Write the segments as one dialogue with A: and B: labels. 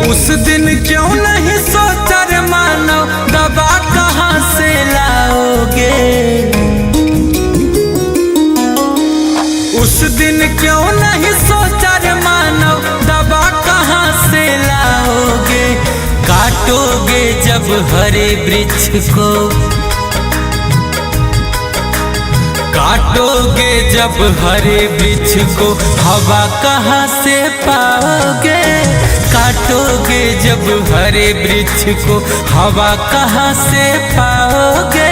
A: उस दिन क्यों नहीं सोचा रे मानव, दवा कहाँ से लाओगे। उस दिन क्यों नहीं सोचा रे मानव, दवा कहाँ से लाओगे। काटोगे जब हरे वृक्ष को, काटोगे जब हरे वृक्ष को, हवा कहाँ से पाओगे। काटोगे जब हरे वृक्ष को, हवा कहाँ से पाओगे।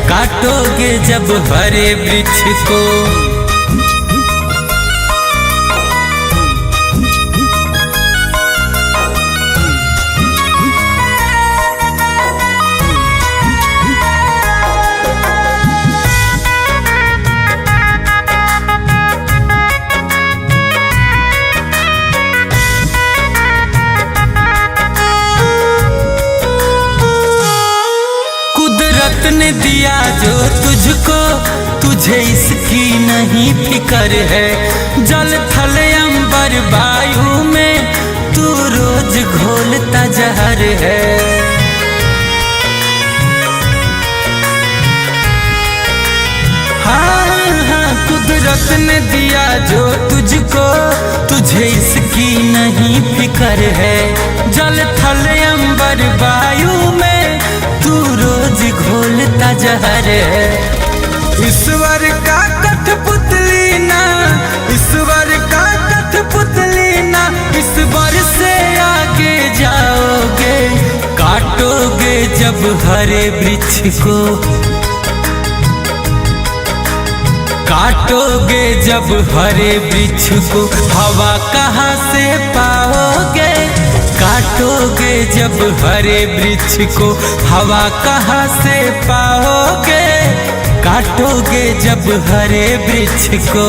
A: काटोगे जब हरे वृक्ष को। कुदरत ने दिया जो तुझको, तुझे इसकी नहीं फिक्र है। जल थल अंबर वायु में तू रोज घोलता जहर है। हाँ, कुदरत ने दिया जो तुझको, तुझे इसकी नहीं फिक्र है। जल थल अंबर वायु में तू रोज घोलता जहर है। ईश्वर का कठपुतली ना, ईश्वर का कठपुतली ना, ईश्वर से आगे जाओगे। काटोगे जब हरे वृक्ष को, काटोगे जब हरे वृक्ष को, हवा कहाँ से पाओगे। काटोगे जब हरे वृक्ष को, हवा कहाँ से पाओगे। काटोगे जब हरे वृक्ष को।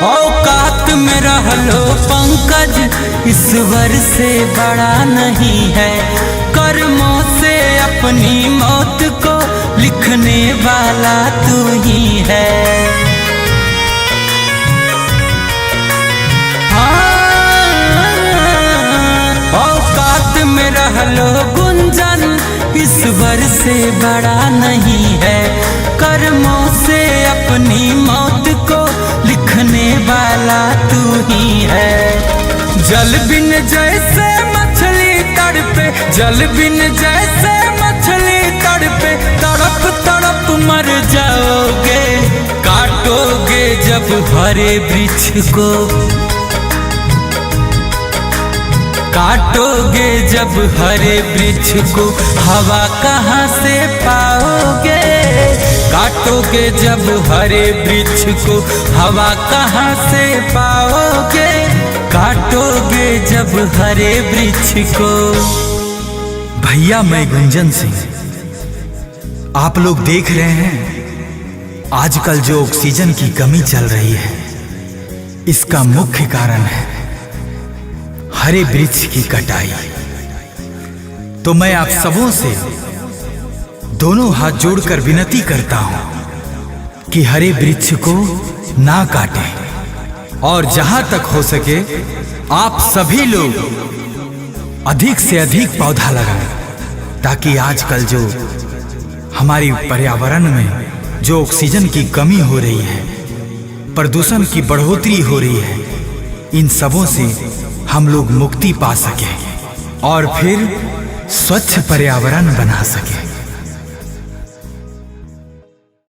A: औकात में रह लो पंकज, ईश्वर से बड़ा नहीं है। कर्मों से अपनी मौत को लिखने वाला तू ही है। औकात में रह लो गुंजन, ईश्वर से बड़ा नहीं है। कर्मों से अपनी मौत को लिखने वाला तू ही है। जल बिन जैसे मछली तड़पे, जल बिन जैसे मछली तड़पे, तड़प तड़प मर जाओगे। काटोगे जब हरे वृक्ष को, काटोगे जब हरे वृक्ष को, हवा कहाँ से पाओगे। काटोगे जब हरे वृक्ष को, हवा कहाँ से पाओगे। काटोगे जब हरे वृक्ष को।
B: भैया मैं गुंजन सिंह। आप लोग देख रहे हैं आजकल जो ऑक्सीजन की कमी चल रही है, इसका मुख्य कारण है हरे वृक्ष की कटाई। तो मैं आप सबों से दोनों हाथ जोड़कर विनती करता हूं कि हरे वृक्ष को ना काटें, और जहां तक हो सके आप सभी लोग अधिक से अधिक पौधा लगाएं, ताकि आजकल जो हमारी पर्यावरण में जो ऑक्सीजन की कमी हो रही है, प्रदूषण की बढ़ोतरी हो रही है, इन सबों से हम लोग मुक्ति पा सकें और फिर स्वच्छ पर्यावरण बना सकें।